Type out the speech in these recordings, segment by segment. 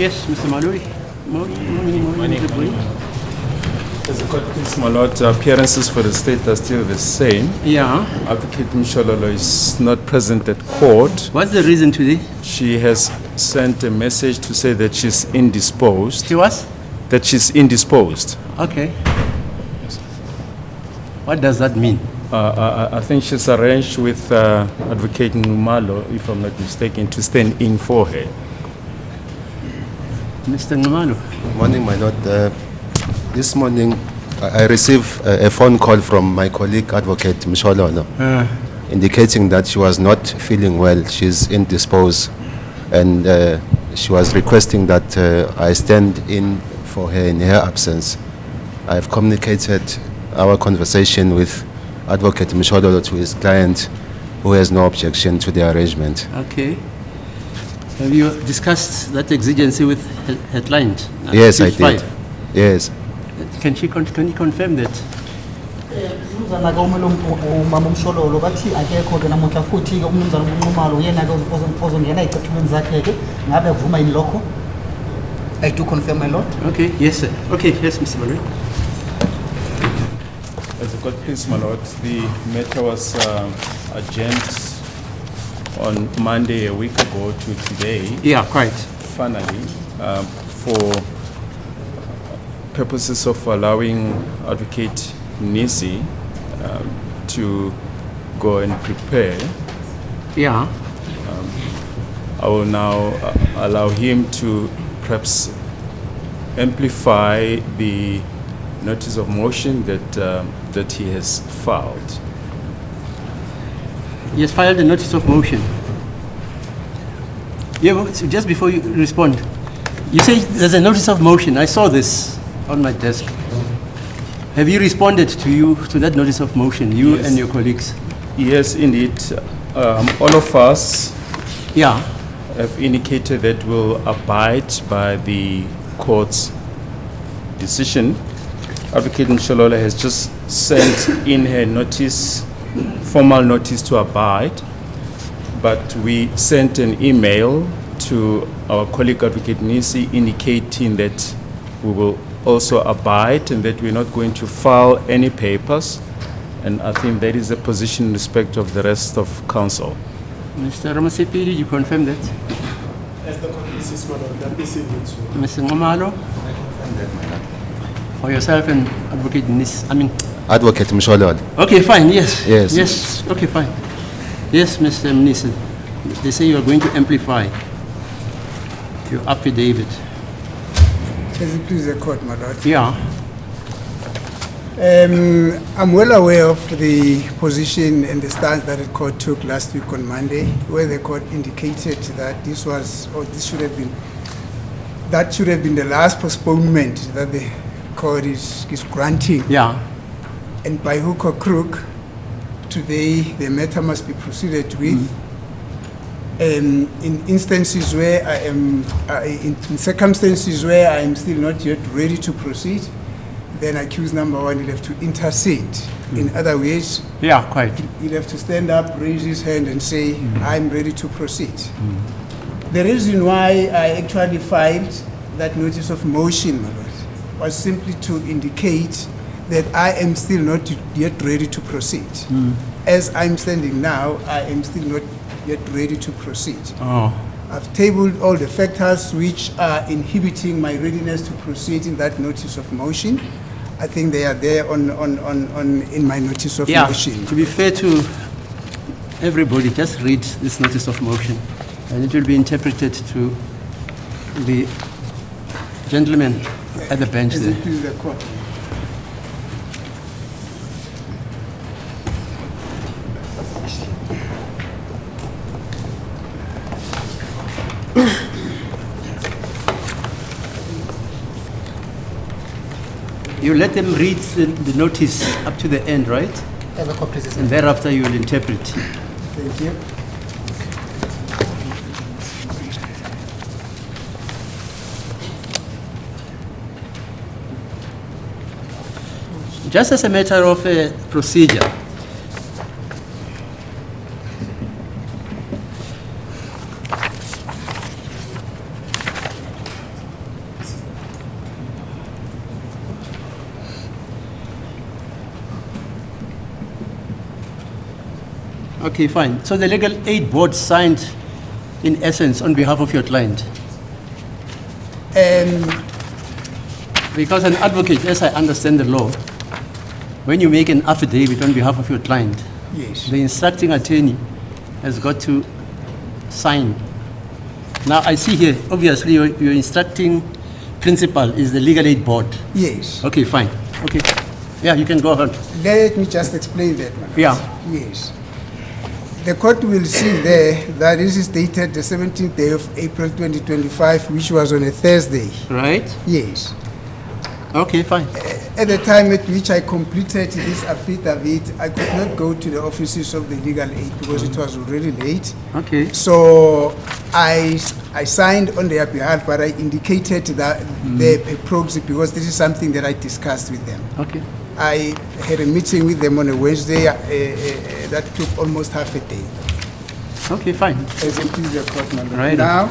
Yes, Mr. Maluri. Morning. As a court, please, my lord, appearances for the state are still the same. Yeah. Advocate Mshololo is not present at court. What's the reason today? She has sent a message to say that she's indisposed. She was? That she's indisposed. Okay. What does that mean? I think she's arranged with Advocate Numalo, if I'm not mistaken, to stand in for her. Mr. Numalo. Morning, my lord. This morning, I received a phone call from my colleague, Advocate Mshololo, indicating that she was not feeling well. She's indisposed, and she was requesting that I stand in for her in her absence. I've communicated our conversation with Advocate Mshololo to his client, who has no objection to the arrangement. Okay. Have you discussed that exigency with her client? Yes, I did. Yes. Can you confirm that? I do confirm, my lord. Okay, yes, sir. Okay, yes, Mr. Malloy. As a court, please, my lord, the matter was adjourned on Monday a week ago to today. Yeah, quite. Finally, for purposes of allowing Advocate Nisi to go and prepare. Yeah. I will now allow him to perhaps amplify the notice of motion that he has filed. He has filed a notice of motion. Yeah, well, so just before you respond, you say there's a notice of motion. I saw this on my desk. Have you responded to that notice of motion, you Yes. and your colleagues? Yes, indeed. All of us Yeah. have indicated that we'll abide by the court's decision. Advocate Mshololo has just sent in her notice, formal notice to abide, but we sent an email to our colleague Advocate Nisi indicating that we will also abide and that we're not going to file any papers, and I think that is the position in respect of the rest of counsel. Mr. Ramasepi, did you confirm that? As the committee is that this is Mr. Ngomalo? For yourself and Advocate Nis, Advocate Mshololo. Okay, fine, yes. Yes. Yes, okay, fine. Yes, Mr. Mnisi, they say you are going to amplify your affidavit. As it please the court, my lord. Yeah. I'm well aware of the position and the stance that the court took last week on Monday, where the court indicated that that should have been the last postponement that the court is granting. Yeah. And by hook or crook, today the matter must be proceeded with. In instances where I am, in circumstances where I am still not yet ready to proceed, then accused number one will have to intercede. In other ways, Yeah, quite. he'll have to stand up, raise his hand and say, I'm ready to proceed. The reason why I actually filed that notice of motion, my lord, was simply to indicate that I am still not yet ready to proceed. As I'm standing now, I am still not yet ready to proceed. Oh. I've tabled all the factors which are inhibiting my readiness to proceed in that notice of motion. I think they are there in my notice of motion. To be fair to everybody, just read this notice of motion and it will be interpreted to the gentleman at the bench As there. it please the court. You let them read the notice up to the end, right? As a court please. And thereafter you will interpret. Thank you. Just as a matter of procedure, Okay, fine. So the legal aid board signed, in essence, on behalf of your client. Because an advocate, as I understand the law, when you make an affidavit on behalf of your client, Yes. the instructing attorney has got to sign. Now, I see here, obviously, your instructing principal is the legal aid board. Yes. Okay, fine. Okay. Yeah, you can go ahead. Let me just explain that. Madam. Yeah. Yes. The court will see there that this is dated the 17th day of April 2025, which was on a Thursday. Right? Yes. Okay, fine. At the time at which I completed this affidavit, I could not go to the offices of the legal aid because it was already late. Okay. So I signed on their behalf, but I indicated that the proxy because this is something that I discussed with them. Okay. I had a meeting with them on a Wednesday that took almost half a day. Okay, fine. As it is the court number. Right. Now,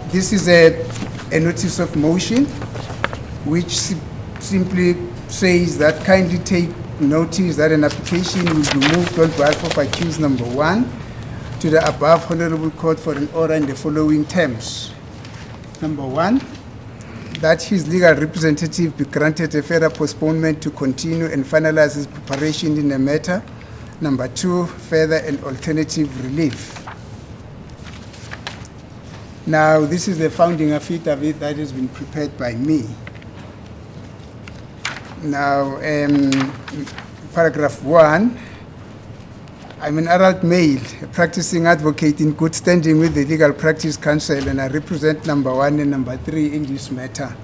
this is a notice of motion which simply says that kindly take notice that an application will be moved on behalf of accused number 1 to the above honorable court for an order in the following terms. Number 1, that his legal representative be granted a further postponement to continue and finalize his preparation in the matter. Number 2, further and alternative relief. Now, this is the founding affidavit that has been prepared by me. Now, paragraph 1, I'm an adult male, a practicing advocate in good standing with the Legal Practice Council, and I represent number 1 and number 3 in this matter.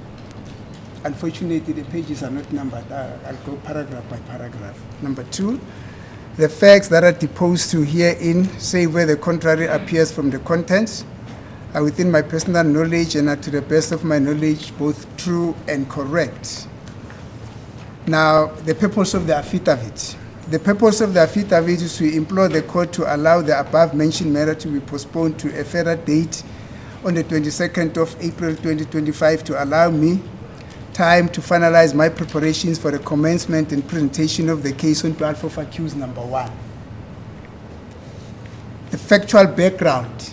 Unfortunately, the pages are not numbered. I'll go paragraph by paragraph. Number 2, the facts that are deposed to herein, say where the contrary appears from the contents, are within my personal knowledge and are to the best of my knowledge both true and correct. Now, the purpose of the affidavit. The purpose of the affidavit is to implore the court to allow the above-mentioned matter to be postponed to a further date on the 22nd of April 2025 to allow me time to finalize my preparations for the commencement and presentation of the case on behalf of accused number 1. The factual background,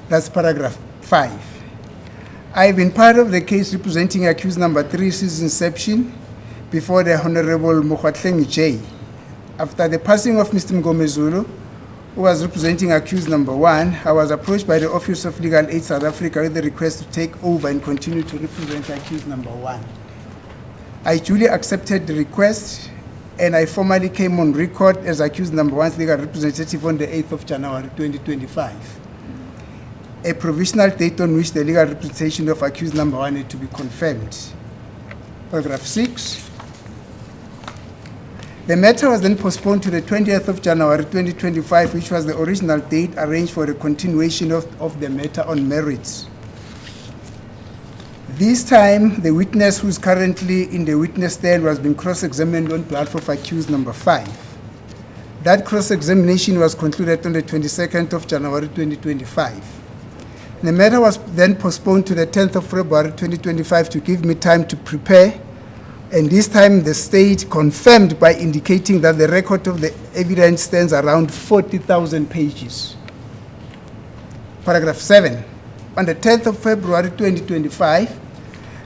that's paragraph 5. I've been part of the case representing accused number 3 since inception before the Honorable Mokgwatleng J. After the passing of Mr. Mngomezulu, who was representing accused number 1, I was approached by the Office of Legal Aid South Africa with the request to take over and continue to represent accused number 1. I duly accepted the request and I formally came on record as accused number 1's legal representative on the 8th of January 2025. A provisional date on which the legal representation of accused number 1 had to be confirmed. Paragraph 6. The matter was then postponed to the 20th of January 2025, which was the original date arranged for the continuation of the matter on merits. This time, the witness who is currently in the witness stand was being cross-examined on behalf of accused number 5. That cross-examination was concluded on the 22nd of January 2025. The matter was then postponed to the 10th of February 2025 to give me time to prepare, and this time the state confirmed by indicating that the record of the evidence stands around 40,000 pages. Paragraph 7. On the 10th of February 2025,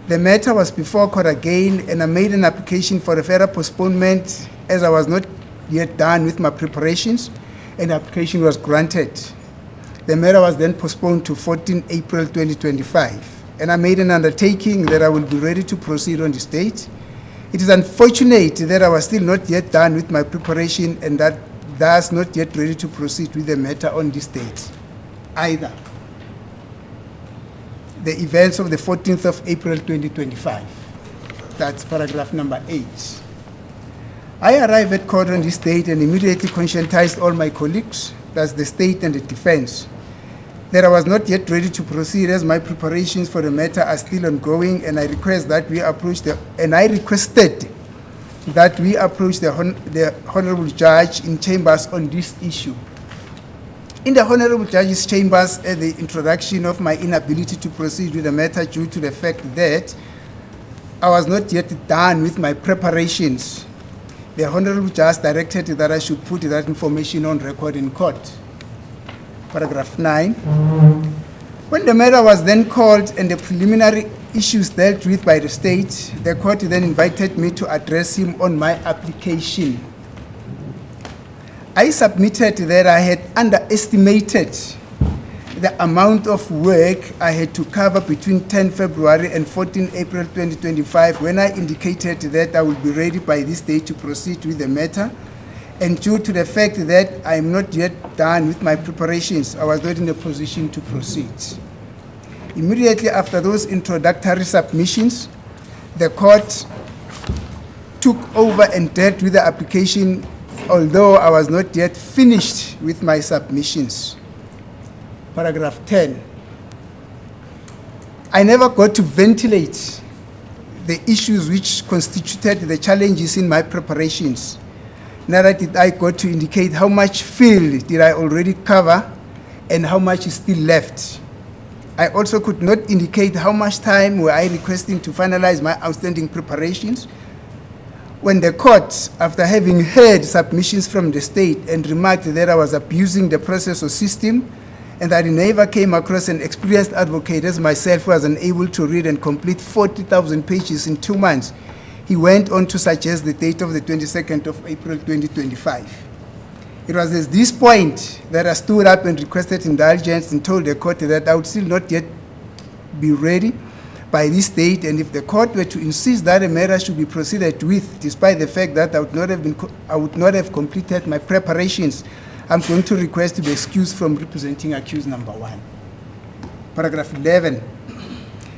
the matter was before court again, and I made an application for a further postponement as I was not yet done with my preparations, and the application was granted. The matter was then postponed to 14 April 2025, and I made an undertaking that I will be ready to proceed on this date. It is unfortunate that I was still not yet done with my preparation and that thus not yet ready to proceed with the matter on this date either. The events of the 14th of April 2025. That's paragraph number 8. I arrived at court on this date and immediately conscientized all my colleagues, that's the state and the defense, that I was not yet ready to proceed as my preparations for the matter are still ongoing, and I requested that we approach the Honorable Judge in chambers on this issue. In the Honorable Judge's chambers, at the introduction of my inability to proceed with the matter due to the fact that I was not yet done with my preparations, The Honorable Judge directed that I should put that information on record in court. Paragraph 9. When the matter was then called and the preliminary issues dealt with by the state, the court then invited me to address him on my application. I submitted that I had underestimated the amount of work I had to cover between 10 February and 14 April 2025 when I indicated that I would be ready by this day to proceed with the matter. And due to the fact that I am not yet done with my preparations, I was not in a position to proceed. Immediately after those introductory submissions, the court took over and dealt with the application, although I was not yet finished with my submissions. Paragraph 10. I never got to ventilate the issues which constituted the challenges in my preparations. Neither did I got to indicate how much field did I already cover and how much is still left. I also could not indicate how much time were I requesting to finalize my outstanding preparations. When the court, after having heard submissions from the state and remarked that I was abusing the process or system, and that I never came across an experienced advocate as myself who was unable to read and complete 40,000 pages in 2 months, he went on to suggest the date of the 22nd of April 2025. It was at this point that I stood up and requested indulgence and told the court that I would still not yet be ready by this date, and if the court were to insist that a matter should be proceeded with, despite the fact that I would not have completed my preparations, I'm going to request to be excused from representing accused number 1. Paragraph 11.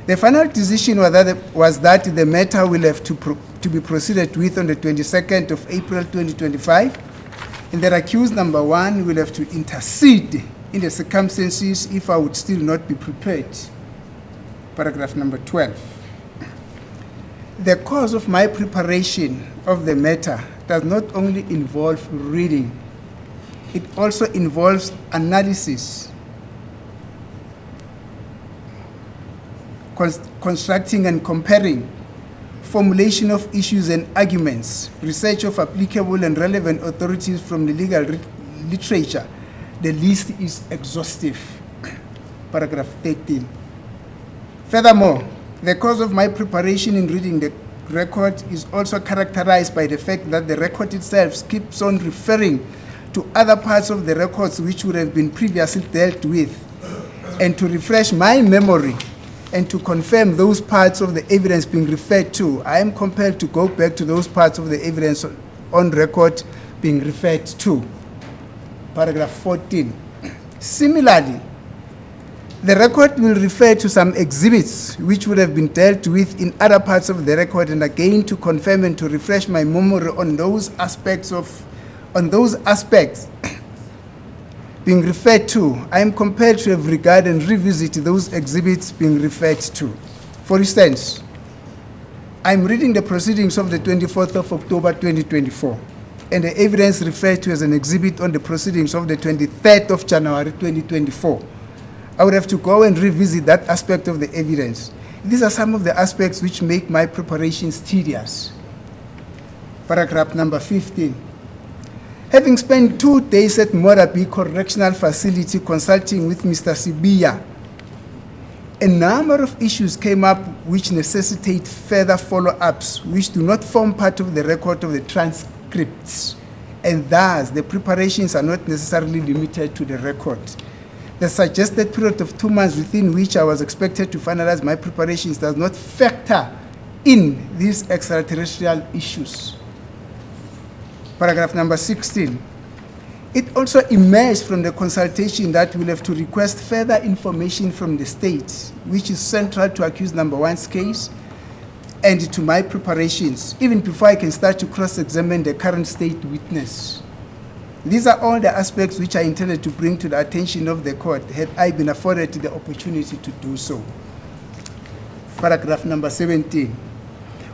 The final decision was that the matter will have to be proceeded with on the 22nd of April 2025, and that accused number 1 will have to intercede in the circumstances if I would still not be prepared. Paragraph number 12. The cause of my preparation of the matter does not only involve reading, it also involves analysis, constructing and comparing, formulation of issues and arguments, research of applicable and relevant authorities from the legal literature. The list is exhaustive. Paragraph 13. Furthermore, the cause of my preparation in reading the record is also characterized by the fact that the record itself keeps on referring to other parts of the records which would have been previously dealt with, and to refresh my memory and to confirm those parts of the evidence being referred to, I am compelled to go back to those parts of the evidence on record being referred to. Paragraph 14. Similarly, the record will refer to some exhibits which would have been dealt with in other parts of the record, and again to confirm and to refresh my memory on those aspects being referred to, I am compelled to have regard and revisit those exhibits being referred to. For instance, I am reading the proceedings of the 24th of October 2024, and the evidence referred to as an exhibit on the proceedings of the 23rd of January 2024. I would have to go and revisit that aspect of the evidence. These are some of the aspects which make my preparations tedious. Paragraph number 15. Having spent 2 days at Morabi Correctional Facility consulting with Mr. Sibiya, a number of issues came up which necessitate further follow-ups which do not form part of the record of the transcripts, and thus the preparations are not necessarily limited to the record. The suggested period of 2 months within which I was expected to finalize my preparations does not factor in these extraterrestrial issues. Paragraph number 16. It also emerged from the consultation that we'll have to request further information from the state, which is central to accused number 1's case and to my preparations, even before I can start to cross-examine the current state witness. These are all the aspects which I intended to bring to the attention of the court had I been afforded the opportunity to do so. Paragraph number 17.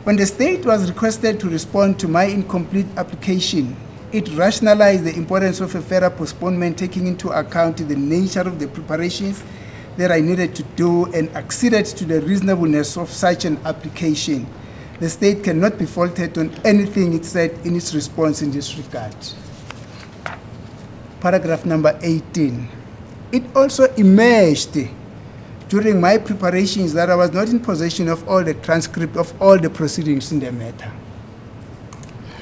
When the state was requested to respond to my incomplete application, it rationalized the importance of a further postponement, taking into account the nature of the preparations that I needed to do and acceded to the reasonableness of such an application. The state cannot be faulted on anything it said in its response in this regard. Paragraph number 18. It also emerged during my preparations that I was not in possession of all the transcript of all the proceedings in the matter.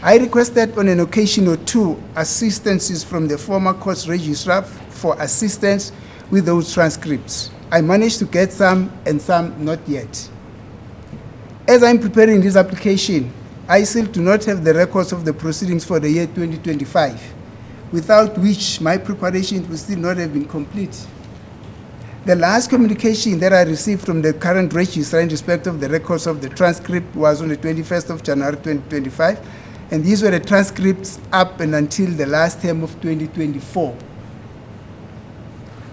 I requested on an occasion or two assistances from the former court's registrar for assistance with those transcripts. I managed to get some and some not yet. As I'm preparing this application, I still do not have the records of the proceedings for the year 2025, without which my preparation would still not have been complete. The last communication that I received from the current registrar in respect of the records of the transcript was on the 21st of January 2025, and these were the transcripts up and until the last term of 2024.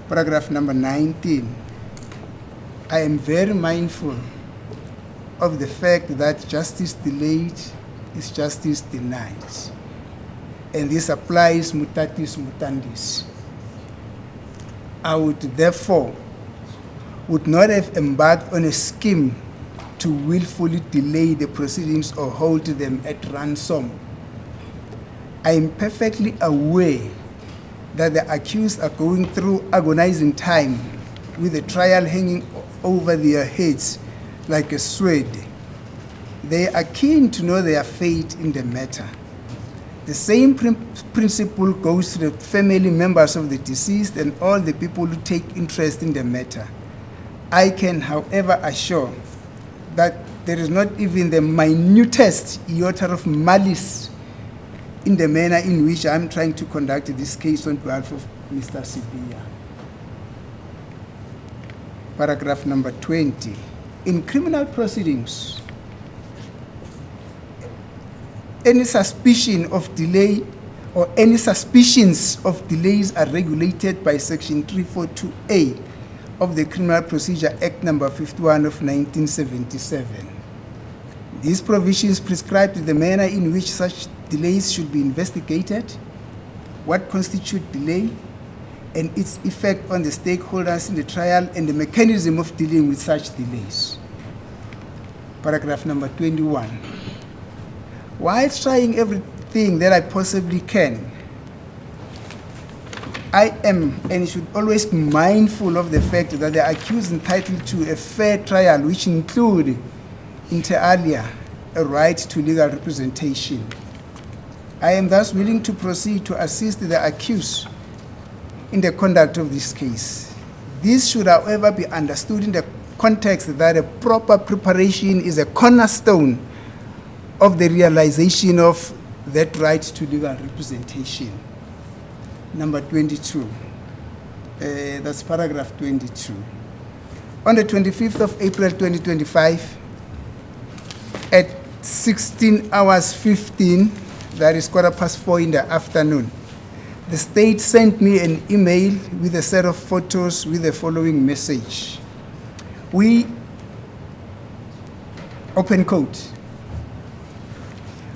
Paragraph number 19. I am very mindful of the fact that justice delayed is justice denied. And this applies mutatis mutandis. I would therefore would not have embarked on a scheme to willfully delay the proceedings or hold them at ransom. I am perfectly aware that the accused are going through agonizing time with the trial hanging over their heads like a sword. They are keen to know their fate in the matter. The same principle goes to the family members of the deceased and all the people who take interest in the matter. I can, however, assure that there is not even the minutest iota of malice in the manner in which I'm trying to conduct this case on behalf of Mr. Sibiya. Paragraph number 20. In criminal proceedings, any suspicion of delay or any suspicions of delays are regulated by Section 342A of the Criminal Procedure Act number 51 of 1977. These provisions prescribe the manner in which such delays should be investigated, what constitutes delay, and its effect on the stakeholders in the trial and the mechanism of dealing with such delays. Paragraph number 21. While trying everything that I possibly can, I am and should always be mindful of the fact that the accused is entitled to a fair trial, which include, inter alia, a right to legal representation. I am thus willing to proceed to assist the accused in the conduct of this case. This should, however, be understood in the context that a proper preparation is a cornerstone of the realization of that right to legal representation. Number 22. That's paragraph 22. On the 25th of April 2025, at 16 hours 15, that is 4:15 in the afternoon, the state sent me an email with a set of photos with the following message. We, open quote,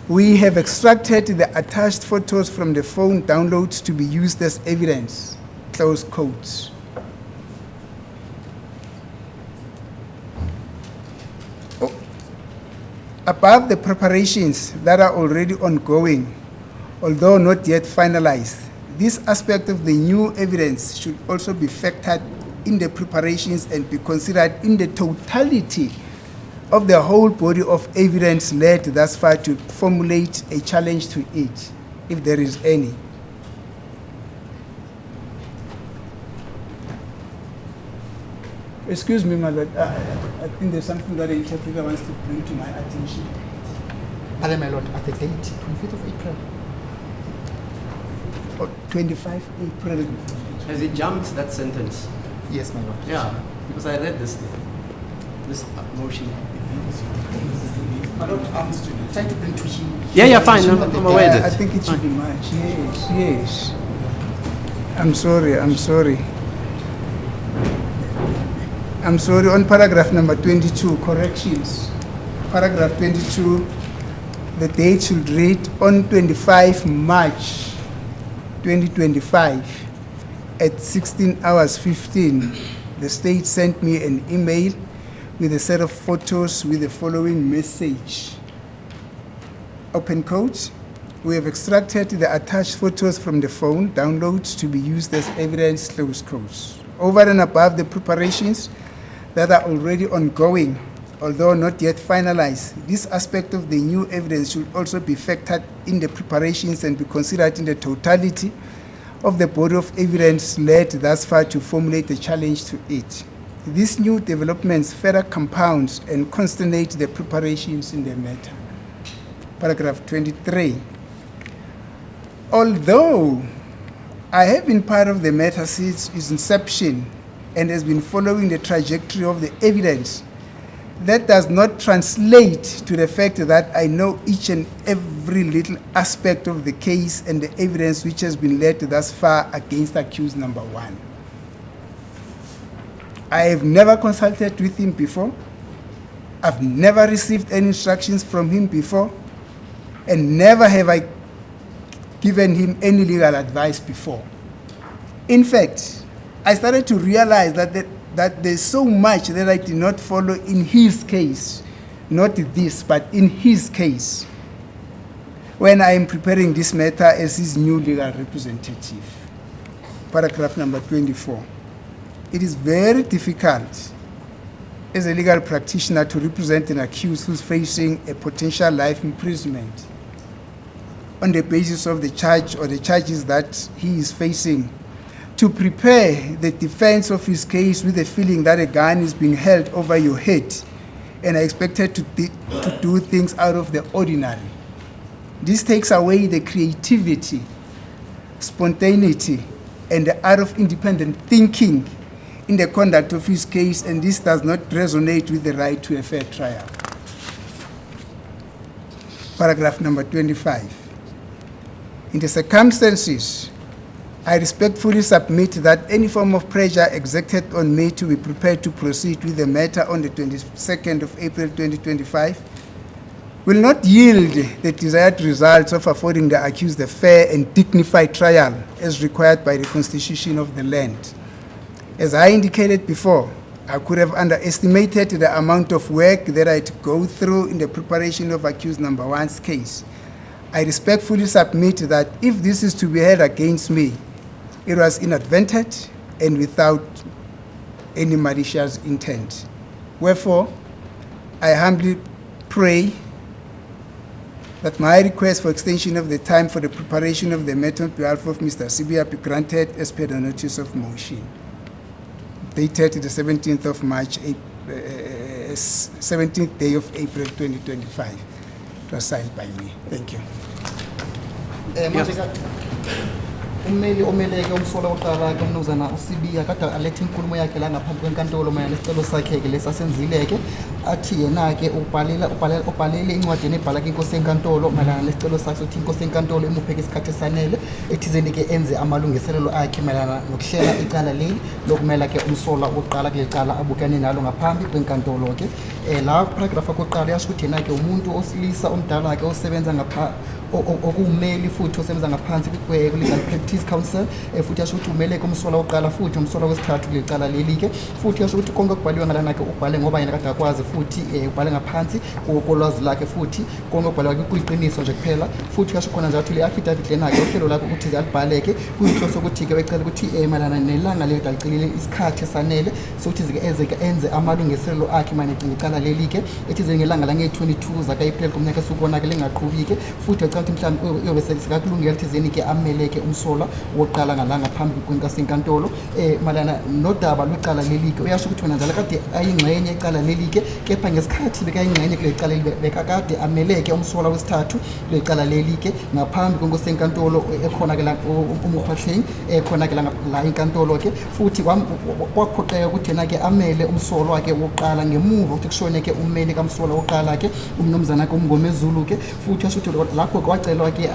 we have extracted the attached photos from the phone downloads to be used as evidence, close quotes. Above the preparations that are already ongoing, although not yet finalized, this aspect of the new evidence should also be factored in the preparations and be considered in the totality of the whole body of evidence led thus far to formulate a challenge to it, if there is any. Excuse me, my lord. I think there's something that the interpreter wants to bring to my attention. Pardon, my lord, at the date, 25th of April. 25 April. Has he jumped that sentence? Yes, my lord. Yeah, because I read this motion. My lord, I'm trying to bring to him. Yeah, fine. I'm aware of it. I think it should be March. Yes. I'm sorry. On paragraph number 22, corrections. Paragraph 22, the date should read on 25 March 2025 at 16 hours 15. The state sent me an email with a set of photos with the following message. open quote, we have extracted the attached photos from the phone downloads to be used as evidence, close quotes. Over and above the preparations that are already ongoing, although not yet finalized, this aspect of the new evidence should also be factored in the preparations and be considered in the totality of the body of evidence led thus far to formulate a challenge to it. These new developments further compound and consternate the preparations in the matter. Paragraph 23. Although I have been part of the matter since its inception and has been following the trajectory of the evidence, that does not translate to the fact that I know each and every little aspect of the case and the evidence which has been led thus far against accused number 1. I have never consulted with him before. I've never received any instructions from him before, and never have I given him any legal advice before. In fact, I started to realize that there's so much that I did not follow in his case, not this, but in his case, when I am preparing this matter as his new legal representative. Paragraph number 24. It is very difficult as a legal practitioner to represent an accused who's facing a potential life imprisonment on the basis of the charge or the charges that he is facing, to prepare the defense of his case with the feeling that a gun is being held over your head and are expected to do things out of the ordinary. This takes away the creativity, spontaneity, and the art of independent thinking in the conduct of his case, and this does not resonate with the right to a fair trial. Paragraph number 25. In the circumstances, I respectfully submit that any form of pressure exerted on me to be prepared to proceed with the matter on the 22nd of April 2025 will not yield the desired results of affording the accused a fair and dignified trial as required by the Constitution of the land. As I indicated before, I could have underestimated the amount of work that I had to go through in the preparation of accused number 1's case. I respectfully submit that if this is to be held against me, it was inadvertent and without any malicious intent. Wherefore, I humbly pray that my request for extension of the time for the preparation of the matter on behalf of Mr. Sibia be granted as per the notice of motion, dated the 17th of March, 17th day of April 2025. It was signed by me. Thank you. Ummeli omeleke umsola oqala ke umnumzana uSibiya kade alethe inkulumo yakhe la ngaphambi kwenkantolo mayelana nesicelo sakhe ke lesasenzileke athi yena ke ubhalele incwadi nebhala ke inkosi enkantolo mayelana nesicelo sakhe uthi inkosi enkantolo imupheke isikhathi esanele ethizeni ke enze amalungiselelo akhe mayelana nokuhlela icala leli lokumela ke umsola oqala ke icala abukane nalo ngaphambi kwenkantolo ke la paragraph oqala yasho ukuthi yena ke umuntu osilisa omdala ke osebenza ngapha okummeli futhi osebenza ngaphansi kwe-legal practice council futhi yasho ukuthi umele kumsola oqala futhi umsola wesithathu lecala leli ke futhi yasho ukuthi konke okubhaliwe ngalana ke ubhale ngoba yena kade akwazi futhi ubhale ngaphansi kolwazi lakhe futhi konke okubhaliwe kuyiqiniso nje kuphela futhi yasho khona njalo le affidavit lena ke uhlelo lakho ukuthi ziyalibhaleke kuyinhloso ukuthi ke becela ukuthi malana nelanga le dalicilile isikhathi esanele sokuthi zike enze amalungiselelo akhe manje icala leli ke ethi ngelanga la nge-22 zaka-April kumnyaka sukubona ke lingaqhubiki ke futhi ukuthi mhlawumbe uyobe sekakulungela thizeni ke ameleke umsola woqala ngalanga phambi kwenkasi enkantolo malana nodaba lwecala leli ke uyasho ukuthi wena njalo kade ayingxenye ecala leli ke kepha ngesikhathi bekayingxenye kule cala bekakade ameleke umsola wesithathu lecala leli ke ngaphambi kwenkosi enkantolo ekhona ke la umkhwahleni ekhona ke la inkantolo ke futhi kwaphoqeka ukuthi yena ke amele umsola wakhe woqala ngemuva ukuthi kushone ke ummeli kamsola woqala ke umnumzana ke uMngomezulu ke futhi yasho ukuthi lapho kwacelwa ke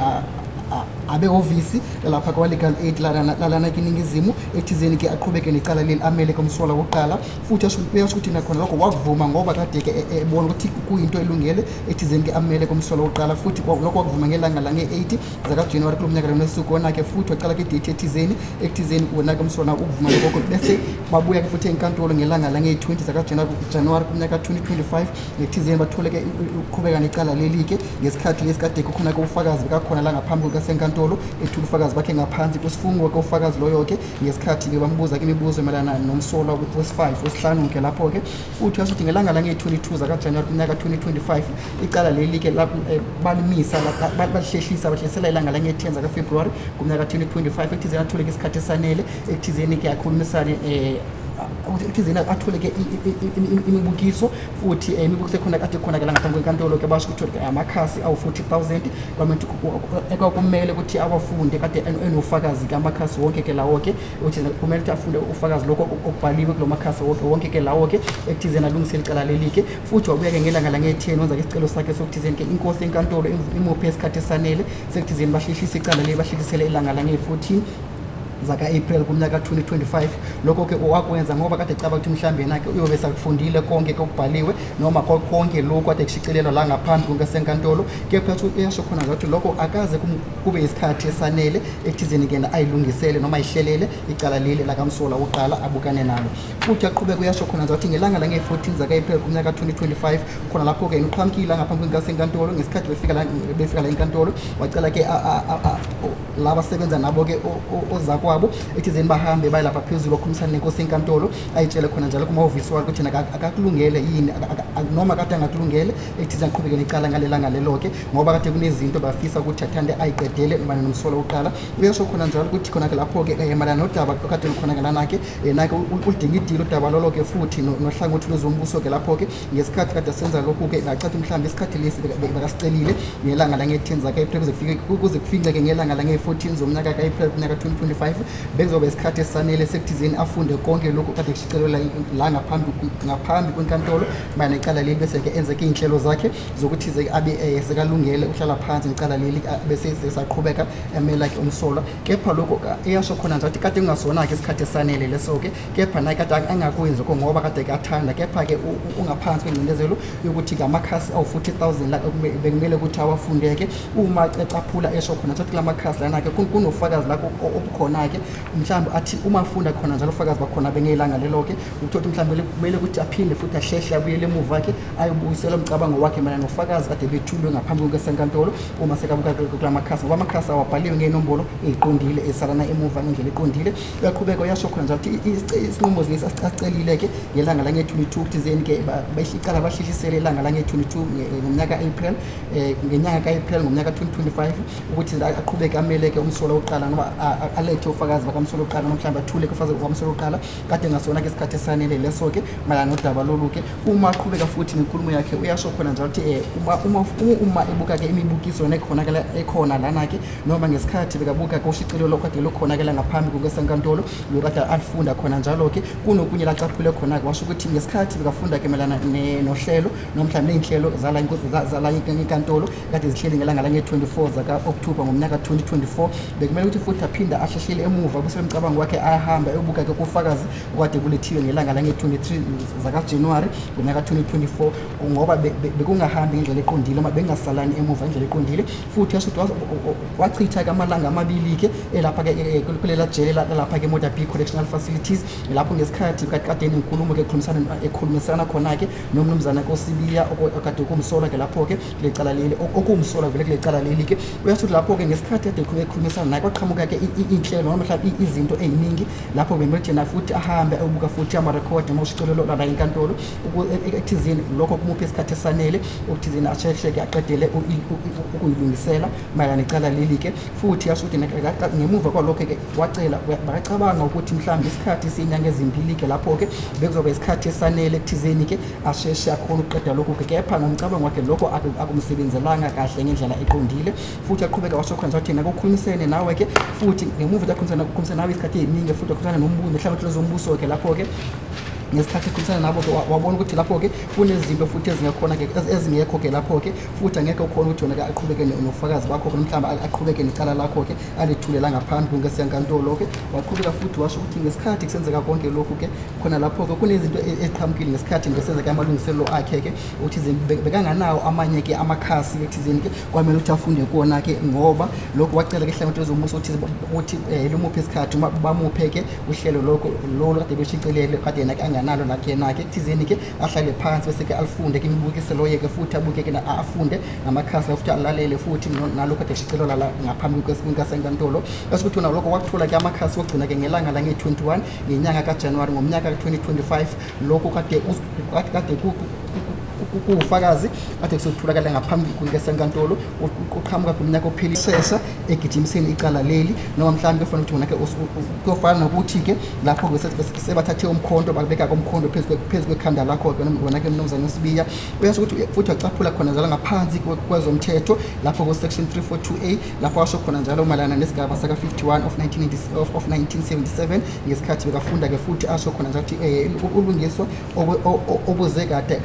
abehhovisi lapha kwa-legal aid lalana kiningizimu ethizeni ke aqhubeke necala leli amele komsola wokuqala futhi uyasho ukuthi nakhona lokho wakuvuma ngoba kade ebona ukuthi kuyinto elungele ethizeni ke amele komsola wokuqala futhi lokho wakuvuma ngelanga lange-8 zakaJanuwari kulo mnyaka lonesuku wona-ke futhi waqala ke idate ethizeni wona-ke umsola ukuvuma lokho bese babuya-ke futhi enkantolo ngelanga lange-20 zakaJanuwari kumnyaka 2025 nethizeni bathole-ke uqhubeka necala leli-ke ngesikhathi lesi kade kukhona-ke ufakazi bekakhona la ngaphambi kukasenkantolo ethula ufakazi bakhe ngaphansi kwesifungo-ke ufakazi loyo-ke ngesikhathi-ke bambuza-ke imibuzo emayelana nomsola wesihlanu-ke lapho-ke futhi uyasho ukuthi ngelanga lange-22 zakaJanuwari kunyaka 2025 icala leli-ke balimisa bahlehlisa ilanga lange-10 zakaFebruwari kumnyaka 2025 ekuthizeni athole-ke isikhathi esanele ekuthizeni-ke akhulumisane ekuthizeni athole-ke imibukiso futhi imibukiso ekhona kade khona-ke la ngaphambi kwenkantolo-ke basho ukuthi amakhasi awu-40,000 kwamenti ekwakumele ukuthi awafunde kade enofakazi-ke amakhasi wonke-ke lawo-ke ukuthi kumele ukuthi afunde ufakazi lokho okubhaliwe kulo makhasi wonke-ke lawo-ke ekuthizeni alungisele icala leli-ke futhi wabuya-ke ngelanga lange-10 wenza-ke isicelo sakhe sokuthizeni-ke inkosi enkantolo imuphe isikhathi esanele sekuthizeni bahlehlise icala leli bahlehlisele ilanga lange-14 zaka-April kumnyaka 2025 lokho-ke wakwenza ngoba kade ecaba ukuthi mhlawumbe yena-ke uyobe sakufundile konke kokubhaliwe noma konke lokhu kade kushicilelwa la ngaphambi kunkasenkantolo kepha uyasho khona ngathi lokho akaze kube isikhathi esanele ekuthizeni-ke ayilungisele noma ayihlelele icala leli lakamsola wokuqala abukane nalo futhi aqhubeka uyasho khona ngathi ngelanga lange-14 zaka-April kumnyaka 2025 khona lapho-ke uqhamukile ngaphambi kunkasenkantolo ngesikhathi befika la enkantolo wacela-ke laba sebenza nabo-ke ozakwabo ethizeni bahambe baye lapha phezulu bakhulumisane nenkosi enkantolo ayitshele khona njalo kumahhovisi wakhe ukuthi akakulungele yini noma kade angakulungele ethizeni aqhubeke necala ngalelanga lelo-ke ngoba kade kunezinto bafisa ukuthi athande ayiqedele noma nomsola wokuqala uyasho khona njalo ukuthi khona-ke lapho-ke mayelana nodaba okade lukhona-ke lana-ke yena-ke ulidinga idili udaba lolo-ke futhi nohlangothi lwezombuso-ke lapho-ke ngesikhathi kade asenza lokhu-ke ngacathi mhlawumbe isikhathi lesi bekasicelile ngelanga lange-10 zaka-April kuze kufince-ke ngelanga lange-14 zomnyaka ka-April kunyaka 2025 bekuzoba isikhathi esanele sekuthizeni afunde konke lokhu kade kushicilelwa la ngaphambi kwenkantolo mayelana necala leli bese-ke enze-ke iy'nhlelo zakhe zokuthi abe sekalungele ukuhlala phansi ngecala leli bese sesaqhubeka emela-ke umsolwa kepha lokho eyasho khona nje ukuthi kade kungasona-ke isikhathi esanele leso-ke kepha naye kade angakwenzi lokho ngoba kade kathanda kepha-ke ungaphansi kwengcindezelo yokuthi-ke amakhasi awu-40,000 la bekumele ukuthi awafundeke uma ecaphula esho khona nje kula makhasi lana-ke kunofakazi lakho obukhona-ke mhlawumbe athi uma afunda khona njalo ufakazi bakhona bengelanga lelo-ke ukuthi mhlawumbe kumele ukuthi aphinde futhi ahlehle abuyele emuva-ke ayobuyisela umcabango wakhe mayelana nofakazi kade bethulwe ngaphambi kwesenkantolo uma sekabuka kula makhasi ngoba amakhasi awabhaliwe ngey'nombolo ey'qondile esalana emuva ngendlela eqondile uyaqhubeka uyasho khona njalo ukuthi isinqumo lesi asicelile-ke ngelanga lange-22 kuthizeni-ke icala bahlehlisele ilanga lange-22 ngomnyaka April ngenyanga ka-April ngomnyaka 2025 ukuthi aqhubeke amele-ke umsola wokuqala noma alethe ufakazi bakamsola wokuqala noma mhlawumbe athule kufazi kwamsola wokuqala kade ngasona-ke isikhathi esanele leso-ke mayelana nodaba lolu-ke uma aqhubeka futhi nenkulumo yakhe uyasho khona njalo ukuthi uma ebuka-ke imibukiso ekhona lana-ke noma ngesikhathi bekabuka-ke ushicilelo kade lukhona-ke la ngaphambi kukesenkantolo lokade alifunda khona njalo-ke kunokunye lacaphule khona-ke washo ukuthi ngesikhathi bekafunda-ke mayelana nohlelo noma mhlawumbe ney'nhlelo zala inkantolo kade zihleli ngelanga lange-24 zaka-October ngomnyaka 2024 bekumele ukuthi futhi aphinda ahlehlele emuva bese umcabango wakhe ahamba eyobuka-ke kufakazi okade kulethiwe ngelanga lange-23 zakaJanuwari ngonyaka 2024 ngoba bekungahambi ngendlela eqondile uma bengasalani emuva ngendlela eqondile futhi yasho ukuthi wachitha-ke amalanga amabili-ke elapha-ke kulela jele lalapha-ke Motor B Correctional Facilities lapho ngesikhathi kade nenkulumo-ke ekhulumisana khona-ke nomnumzana koSibiya okade kumsola-ke lapho-ke kule cala leli okumsola vele kule cala leli-ke uyasho ukuthi lapho-ke ngesikhathi kade ekhulumisana naye kwaqhamuka-ke iy'nhlelo noma mhlawumbe izinto ey'ningi lapho bemele na futhi ahambe ayobuka futhi amarekhodi noma ushicilelo lala inkantolo ekuthizeni lokho kumupha isikhathi esanele ukuthizeni asheshe-ke aqedele ukuyilungisela mayelana necala leli-ke futhi yasho ukuthi ngemuva kwalokho-ke wacela bakacabanga ukuthi mhlawumbe isikhathi siy'nyanga ezimbili-ke lapho-ke bekuzoba isikhathi esanele ekuthizeni-ke asheshe akhona ukuqeda lokhu-ke kepha ngomcabango wakhe lokho akumsebenzelanga kahle ngendlela eqondile futhi aqhubeka washo khona ukuthi nakukhulumisene nawe-ke futhi ngemuva khulumisana nawe isikhathi ey'ningi futhi akhulumisana nombuso mhlawumbe lezombuso-ke lapho-ke ngesikhathi ekhulumisana nabo ke wabona ukuthi lapho ke kunezinto futhi ezingekhona ke ezingekho ke lapho ke futhi angeke ukhona ukuthi yona ke aqhubeke nofakazi bakho ke mhlawumbe aqhubeke necala lakho ke alithulele ngaphambi kwenkesenkantolo ke waqhubeka futhi washo ukuthi ngesikhathi kusenzeka konke lokhu ke khona lapho ke kunezinto eziqhamukile ngesikhathi ngesenzeka amalungiselelo akhe ke uthi bekanganawo amanye ke amakhasi ke thizeni ke kwamele ukuthi afunde kuona ke ngoba lokho wacela ke ehlangothini lezombuso ukuthi lumuphi isikhathi bamuphe ke uhlelo lokho lo kade beshicilele kade yena ke anganalo nakhe thizeni ke ahlale phansi bese ke alifunde ke imibukiselo yeke futhi abuke ke afunde ngamakhasi futhi alalele futhi nalokho kade eshicilelwa la ngaphambi kwenkesenkantolo bese kuthi nalokho wakuthola ke amakhasi wogcina ke ngelanga la nge-21 ngenyanga kaJanuwari ngomnyaka ka-2025 lokho kade kuwufakazi kade kusotholakala ngaphambi kwenkesenkantolo uqhamuka kumnyaka ophelisesa egijimiseni icala leli noma mhlawumbe kufanele ukuthi wona ke kuyofana nokuthi ke lapho sebathathe umkhonto bakubeka komkhonto phezu kwekhanda lakho ke wona ke mnumzane uSibiya uyasho ukuthi futhi wacaphula khona njalo ngaphansi kwezomthetho lapho ku section 342A lapho washo khona njalo malana nesigaba saka 51 of 1977 ngesikhathi bekafunda ke futhi asho khona njalo ukuthi ulungiswa obuze kade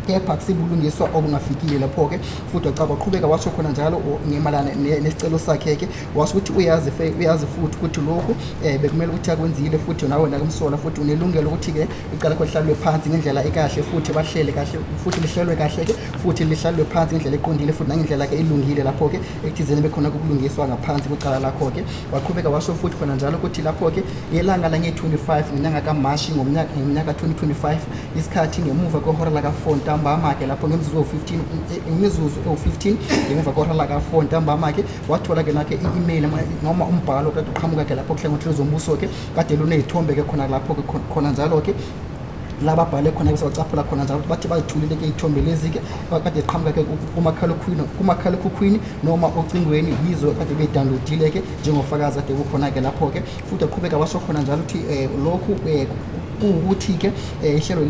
kepha kusibulungiswa obungafikile lapho ke futhi waqhubeka washo khona njalo ngemalana nesicelo sakhe ke washo ukuthi uyazi futhi ukuthi lokhu bekumele ukuthi akwenzile futhi nawe nakumsola futhi unelungelo ukuthi ke icala kwehlalwe phansi ngendlela ekahle futhi bahlele kahle futhi lihlelwe kahle ke futhi lihlalwe phansi ngendlela eqondile futhi nangendlela ke ilungile lapho ke ekuthizeni bekhona kulungiswa ngaphansi kwecala lakho ke waqhubeka washo futhi khona njalo ukuthi lapho ke ilanga la nge-25 ngenyanga kaMashi ngomnyaka 2025 isikhathi ngemuva kwehora la ka4 ntambama ke lapho ngemizuzu o15 ngemuva kwehora la ka4 ntambama ke wathola ke nakhe i-email noma umbhalo kade uqhamuka ke lapho kuhlangothini lezombuso ke kade lunezithombe ke khona lapho ke khona njalo ke laba bhale khona besacaphula khona njalo bathi bazithulile ke ithombe lezi ke kade iqhamuka ke kumakhalekhukhwini noma ocingweni yizo kade bedownloadile ke njengofakazi kade kukhona ke lapho ke futhi aqhubeka washo khona njalo ukuthi lokhu ukuthi ke ihlelo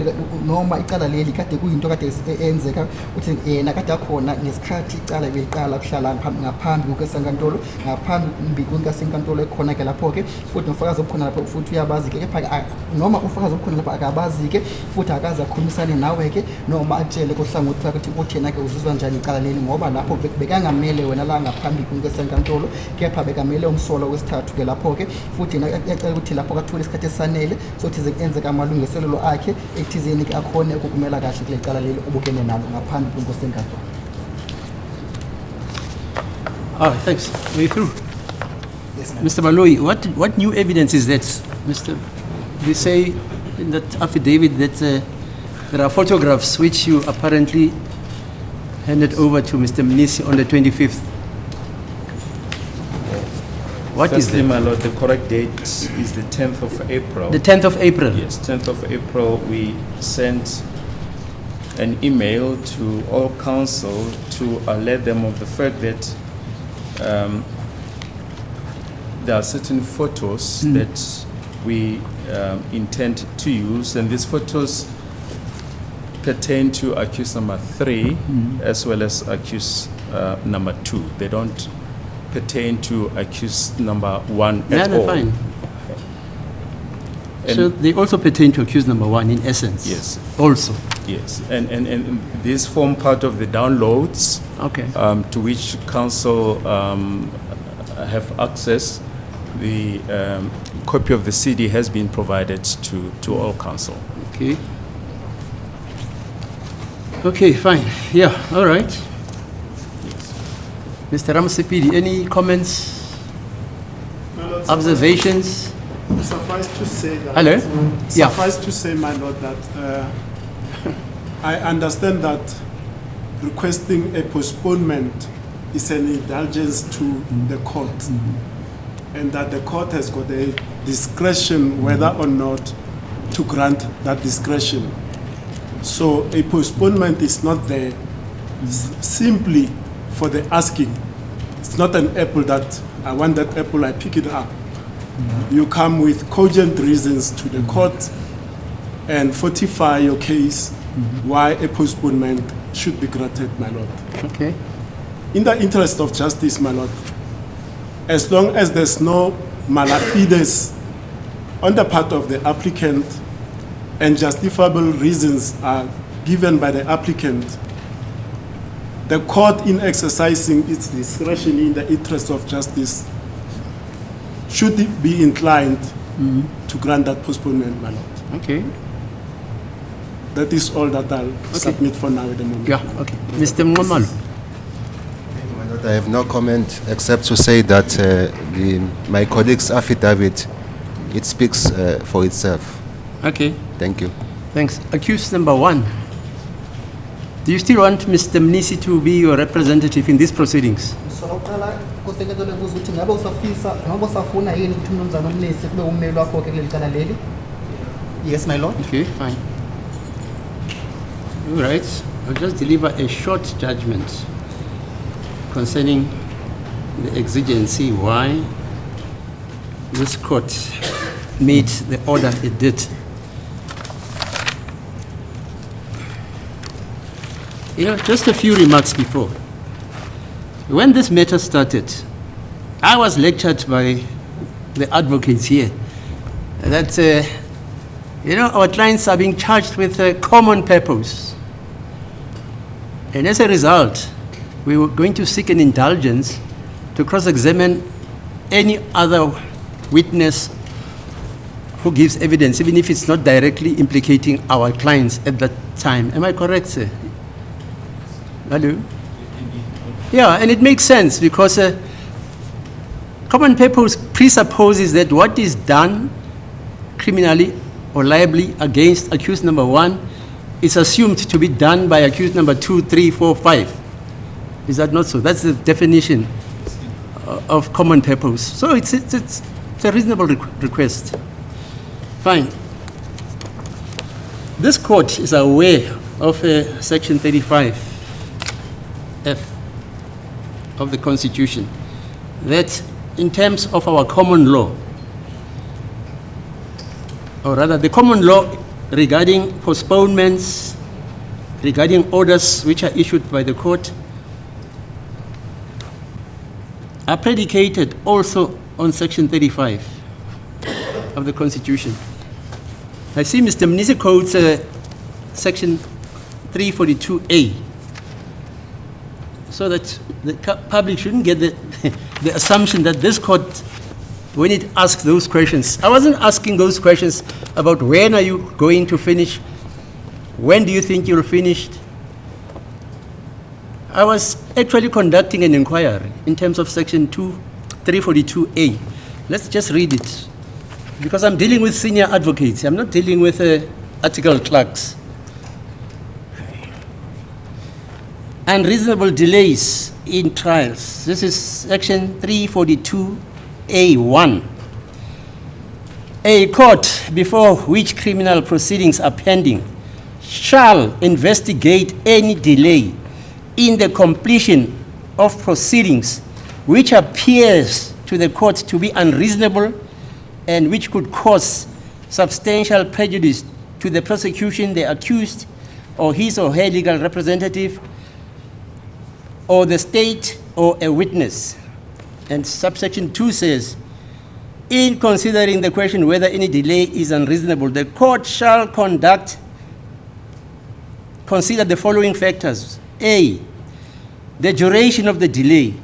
noma icala leli kade kuyinto kade enzeka ukuthi yena kade akhona ngesikhathi icala beliqala kuhlala ngaphambi kwenkesenkantolo ngaphambi kwenkesenkantolo ekhona ke lapho ke futhi nofakazi okhona lapho futhi uyabazi ke kepha noma ufakazi okhona lapho akabazi ke futhi akaza akhulumisane nawe ke noma atshele kohlangothi lakho ukuthi yena ke uzuzwa njani icala leli ngoba lapho bekangamele wena la ngaphambi kwenkesenkantolo kepha bekamele umsolo wesithathu ke lapho ke futhi yacela ukuthi lapho kathola isikhathi esanele sothi kwenzeka amalungiselelo akhe ekuthizeni ke akhone ukukumela kahle kule cala leli obukene nalo ngaphambi kwenkesenkantolo. Thanks. Way through. Yes, Mr. Baloyi, what new evidence is that, Mr. They say in that affidavit that there are photographs which you apparently handed over to Mr. Mnisi on the 25th. What is Firstly, that? my lord, the correct date is the 10th of April. The 10th of April? Yes, 10th of April, we sent an email to all council to alert them of the fact that there are certain photos that we intend to use, and these photos pertain to accused number 3 as well as accused number 2. They don't pertain to accused number 1 at all. Fine. And So they also pertain to accused number 1 in essence? Yes. Also? Yes, and these form part of the downloads Okay. to which council have access. The copy of the CD has been provided to all council. Okay. Okay, fine. Yeah, all right. Mr. Ramsepidi, any comments, My Lord, observations? Suffice to say that. Hello? Yeah. Suffice to say, my Lord, that I understand that requesting a postponement is an indulgence to the court, and that the court has got a discretion whether or not to grant that discretion. So a postponement is not there simply for the asking. It's not an apple that I want that apple, I pick it up. You come with cogent reasons to the court and fortify your case why a postponement should be granted, my Lord. Okay. In the interest of justice, my Lord, as long as there's no mala fides on the part of the applicant and justifiable reasons are given by the applicant, the court, in exercising its discretion in the interest of justice, should it be inclined to grant that postponement, my lord. Okay. That is all that I'll submit for now at the moment. Yeah, okay. Mr. Mngomalo. My lord, I have no comment except to say that my colleague's affidavit, it speaks for itself. Okay, Thank you. thanks. Accused number 1. Do you still want Mr. Mnisi to be your representative in these proceedings? Msola uqala kuseketho lebuza ukuthi ngabe usafuna yini ukuthi umnumzana uMnisi kube ummeli wakho ke kuleli cala leli? Yes, my lord. Okay, fine. All right. I'll just deliver a short judgment concerning the exigency why this court made the order it did. Just a few remarks before. When this matter started, I was lectured by the advocates here that, our clients are being charged with a common purpose. And as a result, we were going to seek an indulgence to cross-examine any other witness who gives evidence, even if it's not directly implicating our clients at that time. Am I correct, sir? Hello? Yeah, and it makes sense because common purpose presupposes that what is done criminally or liably against accused number 1 is assumed to be done by accused number 2, 3, 4, 5. Is that not so? That's the definition of common purpose. So it's a reasonable request. Fine. This court is aware of Section 35F of the Constitution, that in terms of our common law, or rather the common law regarding postponements, regarding orders which are issued by the court, are predicated also on Section 35 of the Constitution. I see Mr. Mnisi quotes Section 342A, so that the public shouldn't get the assumption that this court, when it asks those questions, I wasn't asking those questions about when are you going to finish, when do you think you'll finish. I was actually conducting an inquiry in terms of Section 342A. Let's just read it, because I'm dealing with senior advocates. I'm not dealing with article clerks. Unreasonable delays in trials. This is Section 342A1. A court before which criminal proceedings are pending shall investigate any delay in the completion of proceedings which appears to the court to be unreasonable and which could cause substantial prejudice to the prosecution, the accused, or his or her legal representative, or the state, or a witness. And subsection 2 says, in considering the question whether any delay is unreasonable, the court shall consider the following factors. A, the duration of the delay,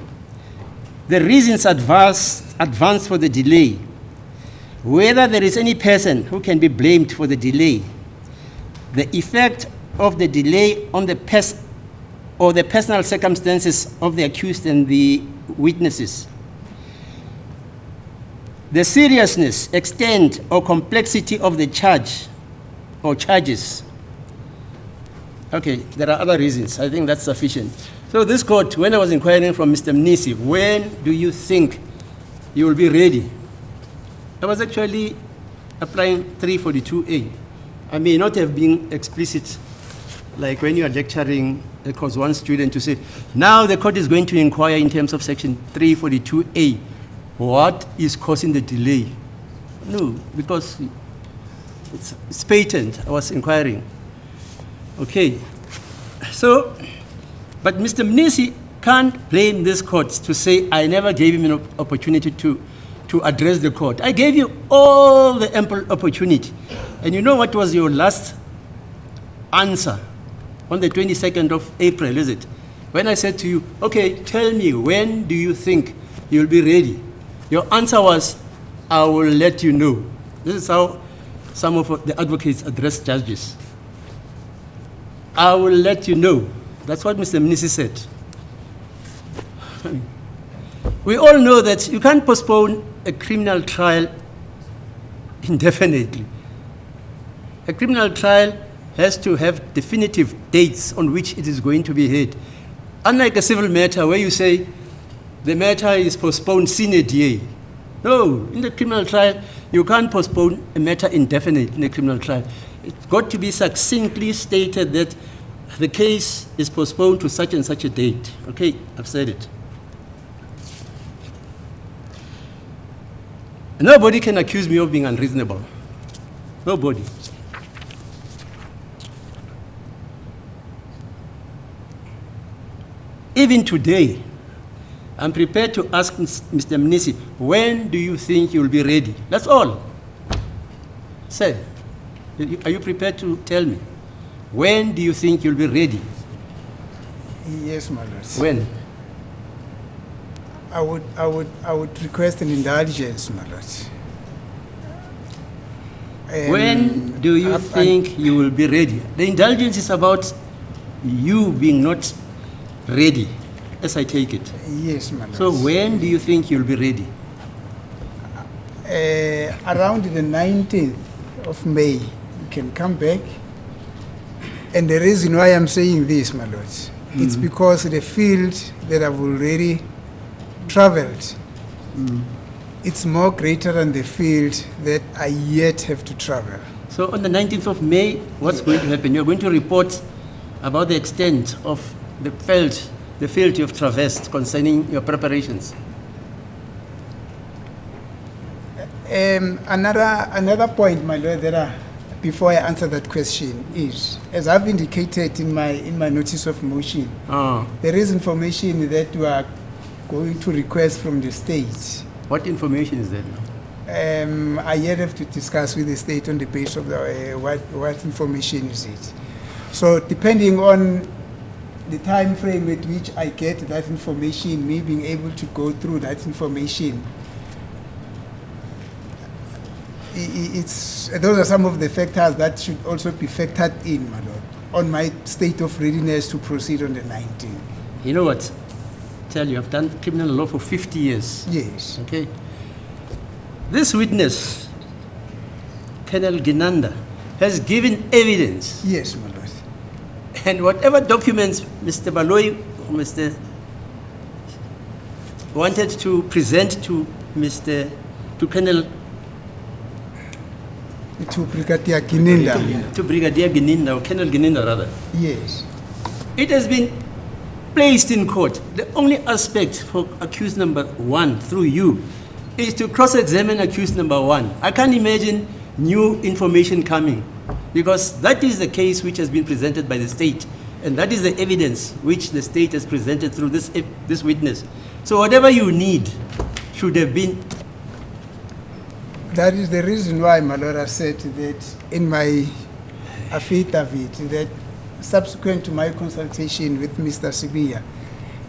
the reasons advanced for the delay, whether there is any person who can be blamed for the delay, the effect of the delay on the or the personal circumstances of the accused and the witnesses, the seriousness, extent, or complexity of the charge or charges. Okay, there are other reasons. I think that's sufficient. So this court, when I was inquiring from Mr. Mnisi, when do you think you will be ready? I was actually applying 342A. I may not have been explicit, like when you are lecturing, there was one student to say, now the court is going to inquire in terms of Section 342A. What is causing the delay? No, because it's patent. I was inquiring. Okay. So, but Mr. Mnisi can't blame this court to say, I never gave him an opportunity to address the court. I gave you all the ample opportunity. And you know what was your last answer on the 22nd of April, is it? When I said to you, okay, tell me, when do you think you'll be ready? Your answer was, I will let you know. This is how some of the advocates address judges. I will let you know. That's what Mr. Mnisi said. We all know that you can't postpone a criminal trial indefinitely. A criminal trial has to have definitive dates on which it is going to be heard. Unlike a civil matter where you say the matter is postponed sine die. No, in the criminal trial, you can't postpone a matter indefinitely in a criminal trial. It's got to be succinctly stated that the case is postponed to such and such a date. Okay, I've said it. Nobody can accuse me of being unreasonable. Nobody. Even today, I'm prepared to ask Mr. Mnisi, when do you think you'll be ready? That's all. Say, are you prepared to tell me? When do you think you'll be ready? Yes, my lord. When? I would request an indulgence, my lord. When do you think you will be ready? The indulgence is about you being not ready, as I take it. Yes, my lord. So when do you think you'll be ready? Around the 19th of May, you can come back. And the reason why I'm saying this, my lord, it's because the field that I've already traveled, it's more greater than the field that I yet have to travel. So on the 19th of May, what's going to happen? You're going to report about the extent of the field you've traversed concerning your preparations. Another point, my lord, before I answer that question is, as I've indicated in my notice of motion, there is information that we are going to request from the state. What information is that now? I yet have to discuss with the state on the basis of what information is it. So depending on the time frame at which I get that information, me being able to go through that information, those are some of the factors that should also be factored in, my lord, on my state of readiness to proceed on the 19th. You know what? Tell you, I've done criminal law for 50 years. Yes. Okay. This witness, Colonel Ginanda, has given evidence. Yes, my lord. And whatever documents Mr. Baloyi or Mr. wanted to present to Colonel To Brigadier Ginanda. To Brigadier Ginanda, or Colonel Ginanda rather. Yes. It has been placed in court. The only aspect for accused number one through you is to cross-examine accused number one. I can't imagine new information coming, because that is the case which has been presented by the state, and that is the evidence which the state has presented through this witness. So whatever you need should have been. That is the reason why, my lord, I said that in my affidavit that subsequent to my consultation with Mr. Sibiya,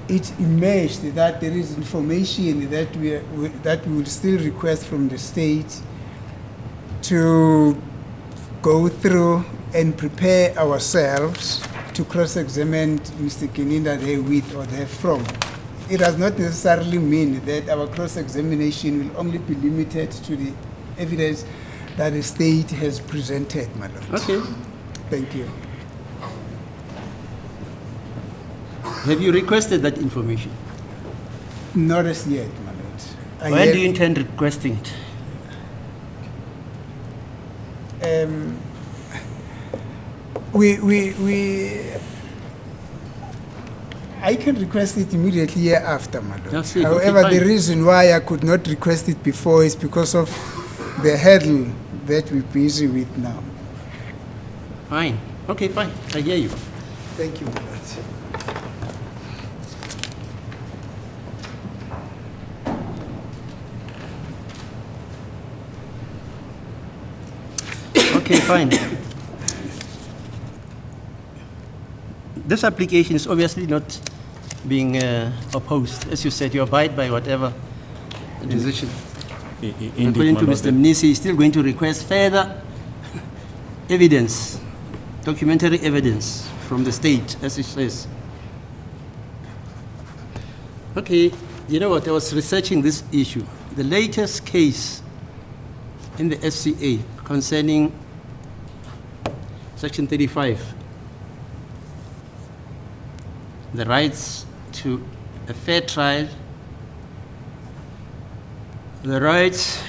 it emerged that there is information that we will still request from the state to go through and prepare ourselves to cross-examine Mr. Ginanda therewith or therefrom. It does not necessarily mean that our cross-examination will only be limited to the evidence that the state has presented, my lord. Okay. Thank you. Have you requested that information? Not as yet, my lord. When do you intend requesting it? I can request it immediately after, my lord. That's it. However, Okay, the fine. reason why I could not request it before is because of the hurdle that we're busy with now. Fine. Okay, fine. I hear you. Thank you, my lord. Okay, fine. This application is obviously not being opposed. As you said, you abide by whatever decision. According to Mr. Mnisi, he's still going to request further evidence, documentary evidence from the state, as it says. Okay, you know what, I was researching this issue. The latest case in the FCA concerning Section 35, the rights to a fair trial, the rights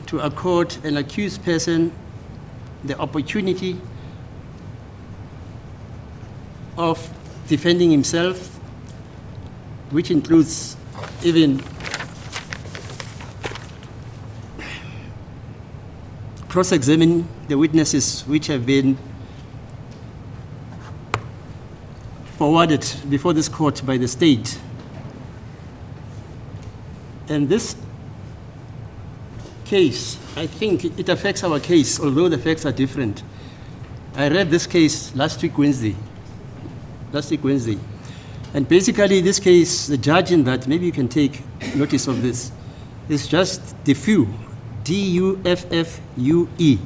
to accord an accused person the opportunity of defending himself, which includes even cross-examining the witnesses which have been forwarded before this court by the state. And this case, I think it affects our case, although the facts are different. I read this case last week Wednesday. And basically this case, the judge in that, maybe you can take notice of this, is just Dufue, D-U-F-F-U-E.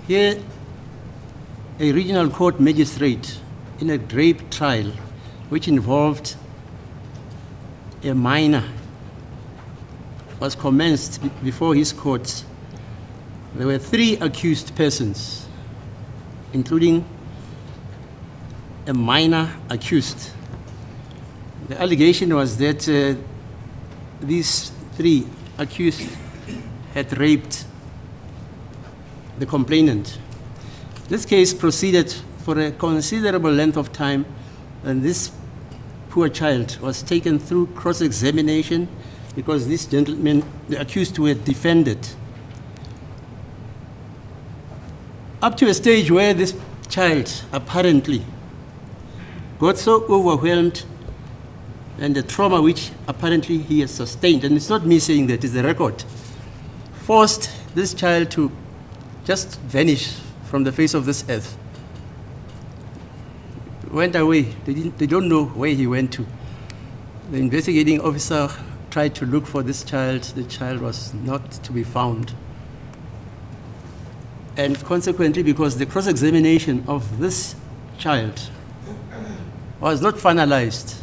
Here, a regional court magistrate in a rape trial which involved a minor was commenced before his court. There were 3 accused persons, including a minor accused. The allegation was that these 3 accused had raped the complainant. This case proceeded for a considerable length of time, and this poor child was taken through cross-examination because these gentlemen, the accused, were defended. Up to a stage where this child apparently got so overwhelmed and the trauma which apparently he has sustained, and it's not me saying that, it's the record, forced this child to just vanish from the face of this earth. Went away. They don't know where he went to. The investigating officer tried to look for this child. The child was not to be found. And consequently, because the cross-examination of this child was not finalized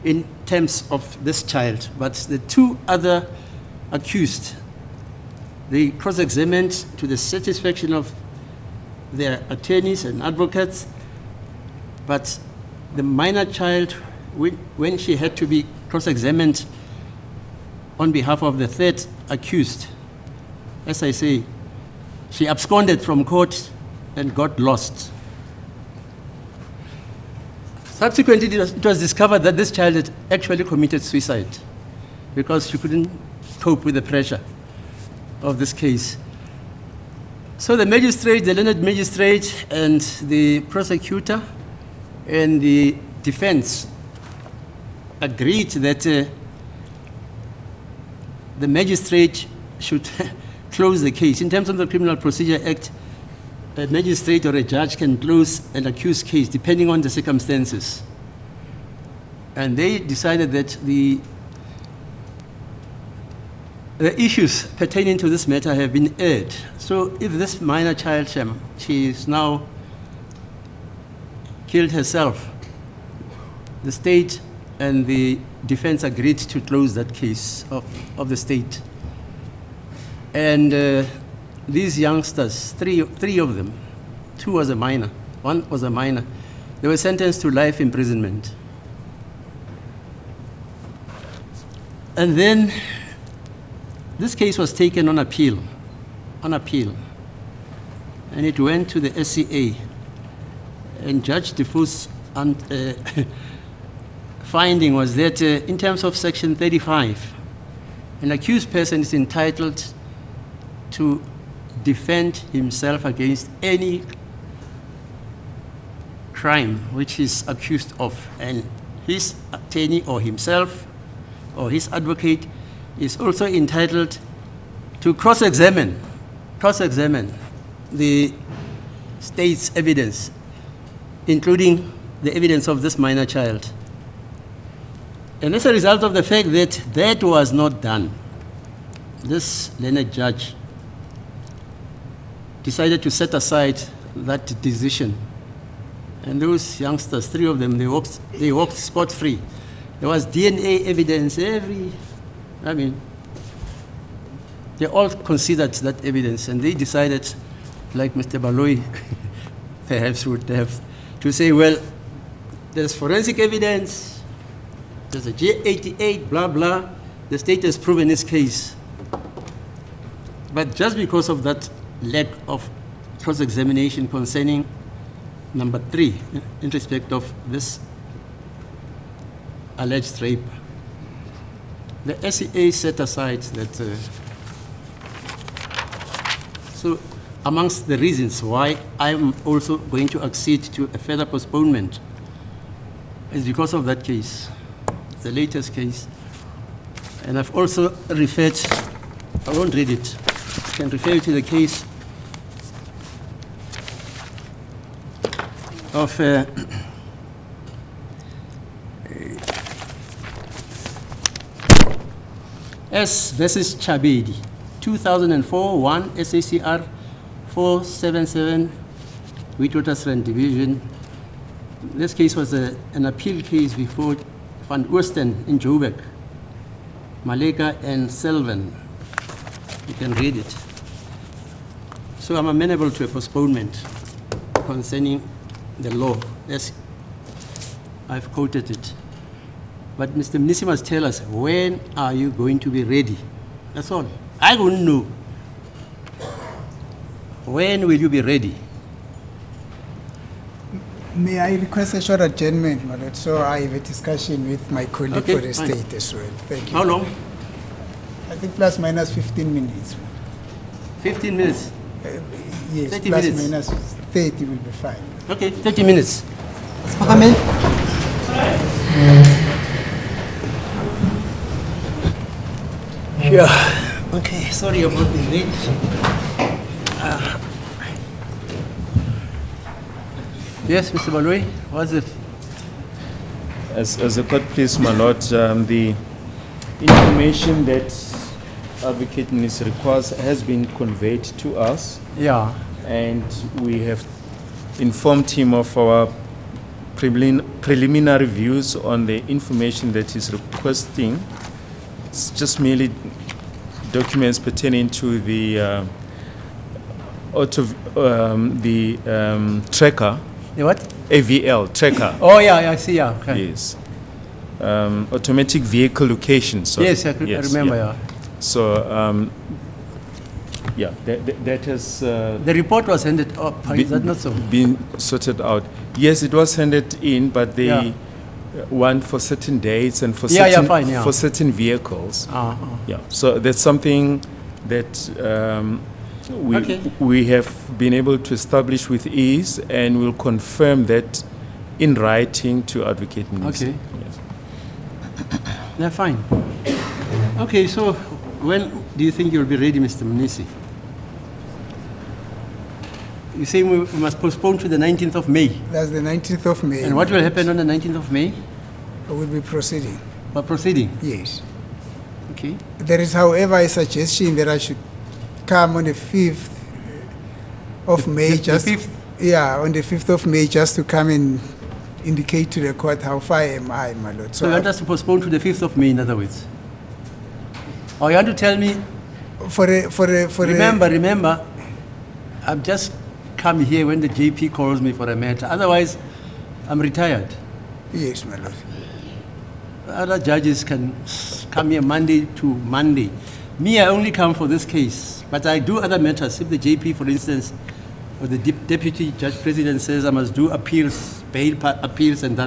in terms of this child, but the 2 other accused, they cross-examined to the satisfaction of their attorneys and advocates, but the minor child, when she had to be cross-examined on behalf of the 3rd accused, as I say, she absconded from court and got lost. Subsequently, it was discovered that this child had actually committed suicide because she couldn't cope with the pressure of this case. So the magistrate, the learned magistrate, and the prosecutor and the defense agreed that the magistrate should close the case. In terms of the Criminal Procedure Act, a magistrate or a judge can close an accused case depending on the circumstances. And they decided that the issues pertaining to this matter have been aired. So if this minor child, she is now killed herself, the state and the defense agreed to close that case of the state. And these youngsters, three of them, 2 was a minor, 1 was a minor, they were sentenced to life imprisonment. And then this case was taken on appeal, and it went to the SCA. And Judge Dufue's finding was that in terms of Section 35, an accused person is entitled to defend himself against any crime which he's accused of, and his attorney or himself or his advocate is also entitled to cross-examine the state's evidence, including the evidence of this minor child. And as a result of the fact that that was not done, this learned judge decided to set aside that decision. And those youngsters, 3 of them, they walked scot-free. There was DNA evidence, they all considered that evidence, and they decided, like Mr. Baloyi perhaps would have, to say, well, there's forensic evidence, there's a J88, blah, blah. The state has proven its case. But just because of that lack of cross-examination concerning number 3, in respect of this alleged rape, the SEA set aside that. So amongst the reasons why I'm also going to accede to a further postponement is because of that case, the latest case. And I've also referred, I won't read it, I can refer you to the case of S versus Chabedi, 2004, 1 SACR 477, Witwatersrand Division. This case was an appeal case before Van Oosten in Joburg, Maleka and Selvin. You can read it. So I'm amenable to a postponement concerning the law. Yes, I've quoted it. But Mr. Mnisi must tell us, when are you going to be ready? That's all. I wouldn't know. When will you be ready? May I request a short adjournment, my lord, so I have a discussion with my colleague Okay, for the fine. state as well. Thank you. How long? I think plus minus 15 minutes. 15 minutes. Yes, 30 plus minutes. minus 30 will be fine. Okay, 30 minutes. Siphakame. Yeah. Okay, sorry about the late. Yes, Mr. Baloyi, what's it? As a court, please, my lord, the information that Advocate Mnisi requires has been conveyed to us, Yeah. and we have informed him of our preliminary views on the information that he's requesting. It's just merely documents pertaining to the tracker, The what? AVL tracker. Oh, yeah, I see, yeah. Okay. Yes. Automatic vehicle location. So Yes, I remember, yeah. So, yeah, that has The report was handed up, is that not so? been sorted out. Yes, it was handed in, but they Yeah. want for certain dates and for Yeah, yeah, certain fine, yeah. for certain vehicles. Uh-huh. Yeah, so that's something that Okay. we have been able to establish with ease, and we'll confirm that in writing to Advocate Mnisi. Okay. Yes. Yeah, fine. Okay, so when do you think you'll be ready, Mr. Mnisi? You say we must postpone to the 19th of May. That's the 19th of May. And what will happen on the 19th of May? We'll be proceeding. For proceeding? Yes. Okay. There is, however, a suggestion that I should come on the 5th of May. the Just 5th? Yeah, on the 5th of May, just to come and indicate to the court how far am I, my lord. So you want us to postpone to the 5th of May, in other words? Or you want to tell me, remember, I've just come here when the JP calls me for a matter. Otherwise, I'm retired. Yes, my lord. Other judges can come here Monday to Monday. Me, I only come for this case, but I do other matters. If the JP, for instance, or the deputy judge president says I must do appeals, bail appeals, and da.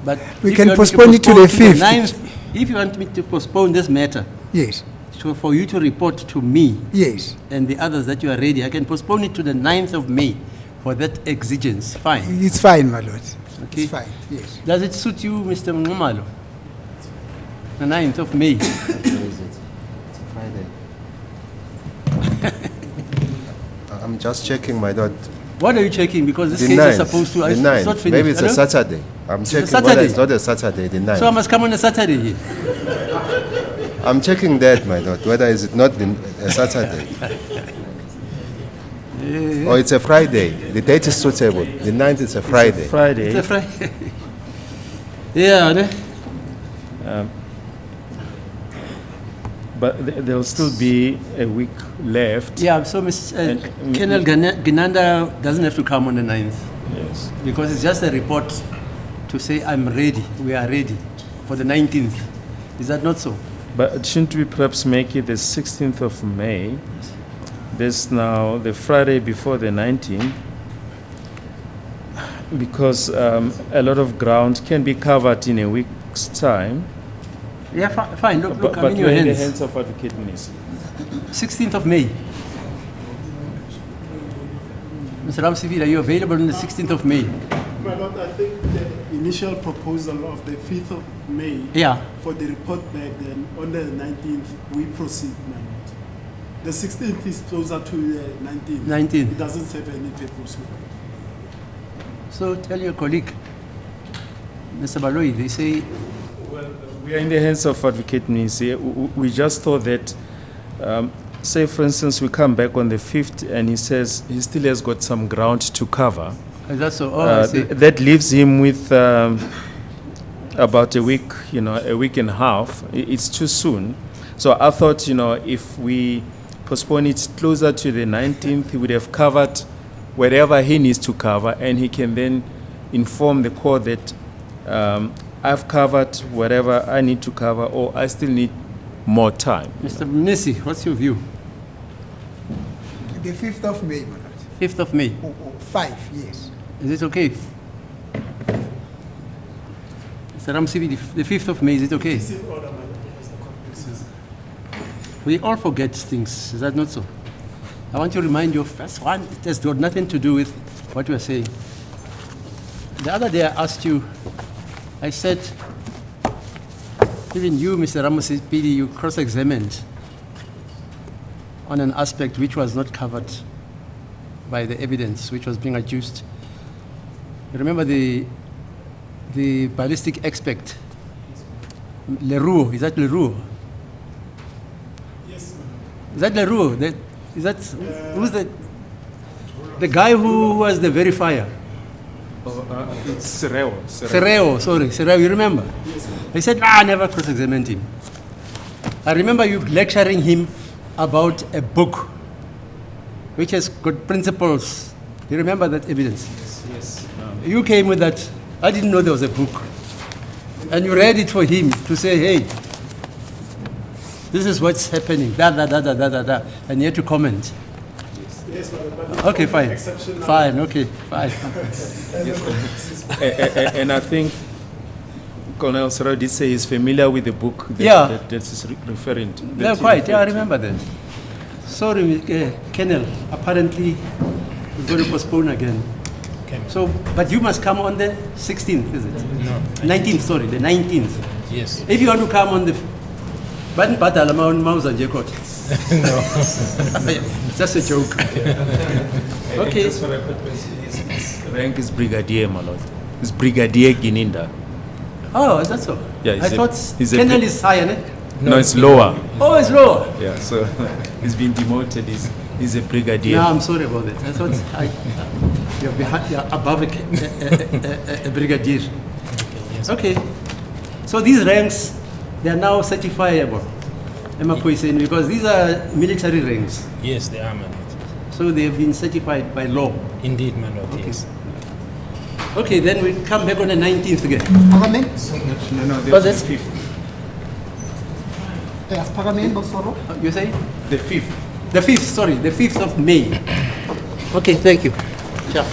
But We if can you want me to postpone it to the 5th. 9th, if you want me to postpone this matter, Yes, so for you to report to me yes. and the others that you are ready, I can postpone it to the 9th of May for that exigence. Fine. It's fine, my lord. Okay. It's fine, yes. Does it suit you, Mr. Ngumalo? The 9th of May. Where is it? It's a Friday. I'm just checking, my lord. What are you checking? Because this The case is 9th. supposed to. The It's 9th. not finished. Maybe it's a Hello? Saturday. I'm checking whether Saturday. it's not a Saturday, the 9th. So I must come on a Saturday here. I'm checking that, my lord, whether is it not a Saturday. Or it's a Friday. The date is suitable. The 9th is a Friday. Friday. It's a Friday. Yeah. Ne? But there'll still be a week left. Yeah. So Ms. And- Colonel Ginanda doesn't have to come on the 9th Yes. because it's just a report to say I'm ready. We are ready for the 19th. Is that not so? But shouldn't we perhaps make it the 16th of May? This now the Friday before the 19th, because a lot of ground can be covered in a week's time. Yeah. Fine. Look. But I'm in your we're in the hands. hands of Advocate Mnisi. 16th of May. Mr. Ramsivir, are you available on the 16th of May? My Lord, I think the initial proposal of the 5th of May Yeah. for the report back, then on the 19th, we proceed, my Lord. The 16th is closer to the 19th. 19th. It doesn't serve any purpose. So tell your colleague, Mr. Baloi, they say, Well, we are in the hands of Advocate Mnisi. We just thought that, say for instance, we come back on the 5th and he says he still has got some ground to cover. is that so? Oh, I see. That leaves him with about a week, a week and a half. It's too soon. So I thought, if we postpone it closer to the 19th, he would have covered wherever he needs to cover, and he can then inform the court that I've covered whatever I need to cover, or I still need more time. Mr. Mnisi, what's your view? The 5th of May, my lord. 5th of May. Or 5, yes. Is it okay? Mr. Ramsivi, the 5th of May, is it okay? It's in order, my Lord, as the court proceeds. We all forget things, is that not so? I want to remind you of first one, it has got nothing to do with what you are saying. The other day I asked you, I said, even you, Mr. Ramosipidi, you cross-examined on an aspect which was not covered by the evidence which was being adduced. You remember the ballistic expert, Leroux, is that Leroux? Yes, Is that Leroux? Who's the guy who was the verifier? It's Sereo. Sereo, you remember? He said, I never cross-examined him. I remember you lecturing him about a book which has got principles. You remember that evidence? Yes. You came with that. I didn't know there was a book. And you read it for him to say, hey, this is what's happening, da. And you had to comment. yes, but Okay, fine. exceptional- Fine, okay, fine. And I think Colonel Sereo did say he's familiar with the book that, Yeah. that is referring to. Yeah, quite. Yeah, I remember that. Sorry, Colonel. Apparently, we're going to postpone again. So, but you must come on the 16th, is it? No. 19th, sorry, the 19th. Yes. If you want to come on the... But Badala Mouse and Jekot. Just a joke. Okay. Just for record, his rank is Brigadier, my lord. It's Brigadier Gininda. Oh, is that so? Yeah, I he's a- thought he's a Colonel big- is higher, eh? No, it's lower. Oh, it's lower. Yeah, so he's been demoted. He's a brigadier. No, I'm sorry about that. I thought you're above a brigadier. Okay. So these ranks, they are now certifiable, because these are military ranks. Yes, they are, my lord. So they have been certified by law. Indeed, my lord, yes. Okay, then we come back on the 19th again. Parliament? No, But that's- the 5th. Yes, Parliament, Bosoro. You say? The 5th. The 5th, sorry, the 5th of May. Okay, thank you. Ciao.